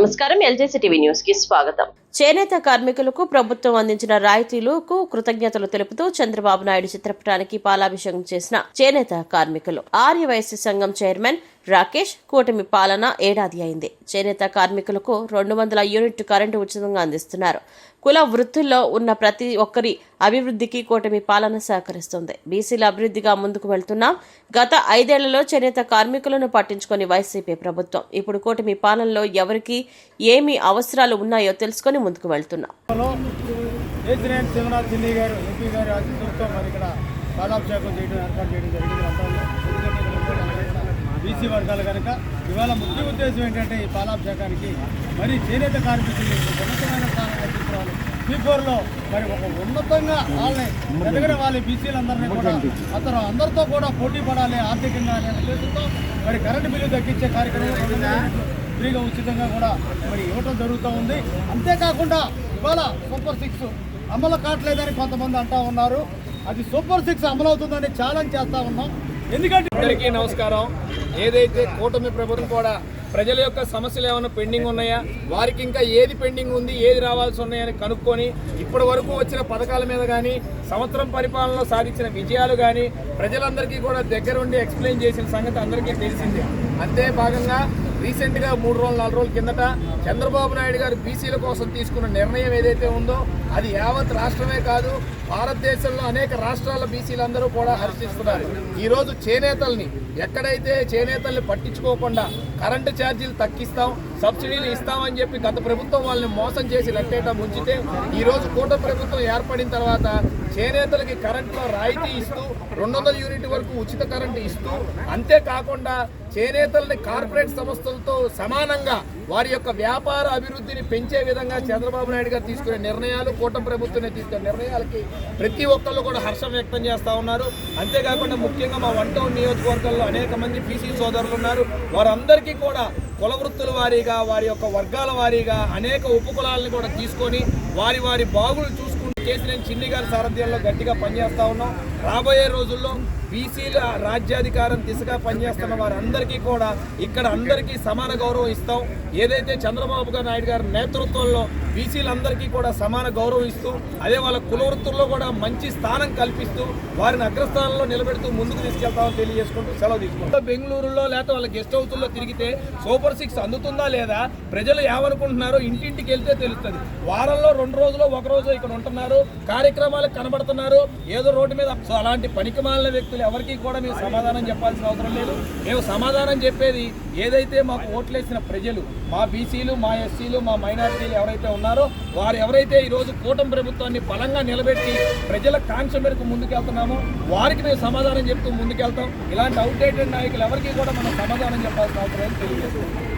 నమస్కారం, ఎల్జేసీ TV news కి స్వాగతం. చేనేత కార్మికులకు ప్రభుత్వం అందించిన రాయితీలకు కృతజ్ఞతలు తెలుపుతూ చంద్రబాబు నాయుడు చిత్రపటానికి పాలాభిషేకం చేసిన చేనేత కార్మికులు. ఆర్యవైశ్య సంఘం చైర్మన్ రాకేష్, కూటమి పాలన ఏడాది అయింది. చేనేత కార్మికులకు 200 యూనిట్ కరెంటు ఉచితంగా అందిస్తున్నారు. కుల వృత్తుల్లో ఉన్న ప్రతి ఒక్కరి అభివృద్ధికి కూటమి పాలన సహకరిస్తుంది. బీసీల అభివృద్ధిగా ముందుకు వెళ్తున్నాం. గత 5 ఏళ్లలో చేనేత కార్మికులను పట్టించుకొని వైసీపీ ప్రభుత్వం ఇప్పుడు కూటమి పాలనలో ఎవరికి ఏమి అవసరాలు ఉన్నాయో తెలుసుకొని ముందుకు వెళ్తున్నాం. బీసీ వర్గాలు కనుక ఇవాళ ముఖ్య ఉద్దేశం ఏంటంటే ఈ పాలాభిషేకానికి మరి చేనేత కార్మికులు ఉన్నతమైన స్థానాన్ని తీసుకురావాలి. P4లో మరి ఒక ఉన్నతంగా వాళ్ళని ఎదగిన వాళ్ళ బీసీలందరినీ కూడా అతను అందరితో కూడా పోటీ పడాలి ఆర్థికంగా అనే ఉద్దేశంతో మరి కరెంటు బిల్లు తగ్గించే కార్యక్రమం ఫ్రీగా ఉచితంగా కూడా మరి ఇవ్వటం జరుగుతూ ఉంది. అంతేకాకుండా ఇవాళ సూపర్ 6 అమలు కావట్లేదని కొంతమంది అంటూ ఉన్నారు. అది సూపర్ 6 అమలు అవుతుందని ఛాలెంజ్ చేస్తూ ఉన్నాం. ఎందుకంటే అందరికీ నమస్కారం. ఏదైతే కూటమి ప్రభుత్వం కూడా ప్రజల యొక్క సమస్యలు ఏమైనా పెండింగ్ ఉన్నాయా, వారికి ఇంకా ఏది పెండింగ్ ఉంది, ఏది రావాల్సి ఉన్నాయని కనుక్కొని ఇప్పటి వరకు వచ్చిన పథకాల మీద కానీ, సంవత్సరం పరిపాలనలో సాధించిన విజయాలు కానీ ప్రజలందరికీ కూడా దగ్గరుండి ఎక్స్ప్లెయిన్ చేసిన సంగతి అందరికీ తెలిసిందే. అంతే భాగంగా రీసెంట్గా 3 రోజులు 4 రోజుల కిందట చంద్రబాబు నాయుడు గారు బీసీల కోసం తీసుకున్న నిర్ణయం ఏదైతే ఉందో అది యావత్ రాష్ట్రమే కాదు, భారతదేశంలో అనేక రాష్ట్రాల బీసీలందరూ కూడా హర్షిస్తున్నారు. ఈరోజు చేనేతల్ని ఎక్కడైతే చేనేతల్ని పట్టించుకోకుండా కరెంటు ఛార్జీలు తగ్గిస్తాం, సబ్సిడీలు ఇస్తామని చెప్పి గత ప్రభుత్వం వాళ్ళని మోసం చేసి లెక్కేట ముంచితే ఈరోజు కూటమి ప్రభుత్వం ఏర్పడిన తర్వాత చేనేతలకి కరెంటులో రాయితీ ఇస్తూ 200 యూనిట్ వరకు ఉచిత కరెంటు ఇస్తూ, అంతేకాకుండా చేనేతల్ని కార్పొరేట్ సంస్థలతో సమానంగా వారి యొక్క వ్యాపార అభివృద్ధిని పెంచే విధంగా చంద్రబాబు నాయుడు గారు తీసుకునే నిర్ణయాలు, కూటమి ప్రభుత్వమే తీసుకునే నిర్ణయాలకి ప్రతి ఒక్కళ్ళు కూడా హర్షం వ్యక్తం చేస్తూ ఉన్నారు. అంతేకాకుండా ముఖ్యంగా మా 1 టౌన్ నియోజకవర్గంలో అనేక మంది బీసీ సోదరులు ఉన్నారు. వారందరికీ కూడా కుల వృత్తుల వారీగా, వారి యొక్క వర్గాల వారీగా అనేక ఉపకులాలను కూడా తీసుకొని వారి వారి బాగులు చూసుకుంటూ కేసీఆర్ చిన్ని గారి సారథ్యంలో గట్టిగా పనిచేస్తూ ఉన్నాం. రాబోయే రోజుల్లో బీసీల రాజ్యాధికారం దిశగా పనిచేస్తున్న వారందరికీ కూడా ఇక్కడ అందరికీ సమాన గౌరవం ఇస్తాం. ఏదైతే చంద్రబాబు నాయుడు గారి నేతృత్వంలో బీసీలందరికీ కూడా సమాన గౌరవం ఇస్తూ, అదే వాళ్ళ కుల వృత్తుల్లో కూడా మంచి స్థానం కల్పిస్తూ వారిని అగ్రస్థానంలో నిలబెడుతూ ముందుకు తీసుకెళ్తామని తెలియజేసుకుంటూ సెలవు తీసుకుంటాం. బెంగళూరులో లేకపోతే వాళ్ళ గెస్ట్ హౌస్లో తిరిగితే సూపర్ 6 అందుతుందా లేదా ప్రజలు ఏమనుకుంటున్నారో ఇంటింటికి వెళ్తే తెలుస్తుంది. వారంలో 2 రోజులు 1 రోజు ఇక్కడ ఉంటున్నారు, కార్యక్రమాలకు కనబడుతున్నారు, ఏదో రోడ్డు మీద. సో అలాంటి పనికిమాలిన వ్యక్తులు ఎవరికి కూడా మేము సమాధానం చెప్పాల్సిన అవసరం లేదు. మేము సమాధానం చెప్పేది ఏదైతే మాకు ఓట్లేసిన ప్రజలు, మా బీసీలు, మా ఎస్సీలు, మా మైనారిటీలు ఎవరైతే ఉన్నారో వారు ఎవరైతే ఈరోజు కూటమి ప్రభుత్వాన్ని బలంగా నిలబెట్టి ప్రజల కాంక్ష మేరకు ముందుకెళ్తున్నామో వారికి మేము సమాధానం చెప్తూ ముందుకెళ్తాం. ఇలాంటి అవుట్డేటెడ్ నాయకులు ఎవరికి కూడా మనం సమాధానం చెప్పాల్సిన అవసరం తెలియజేస్తాం.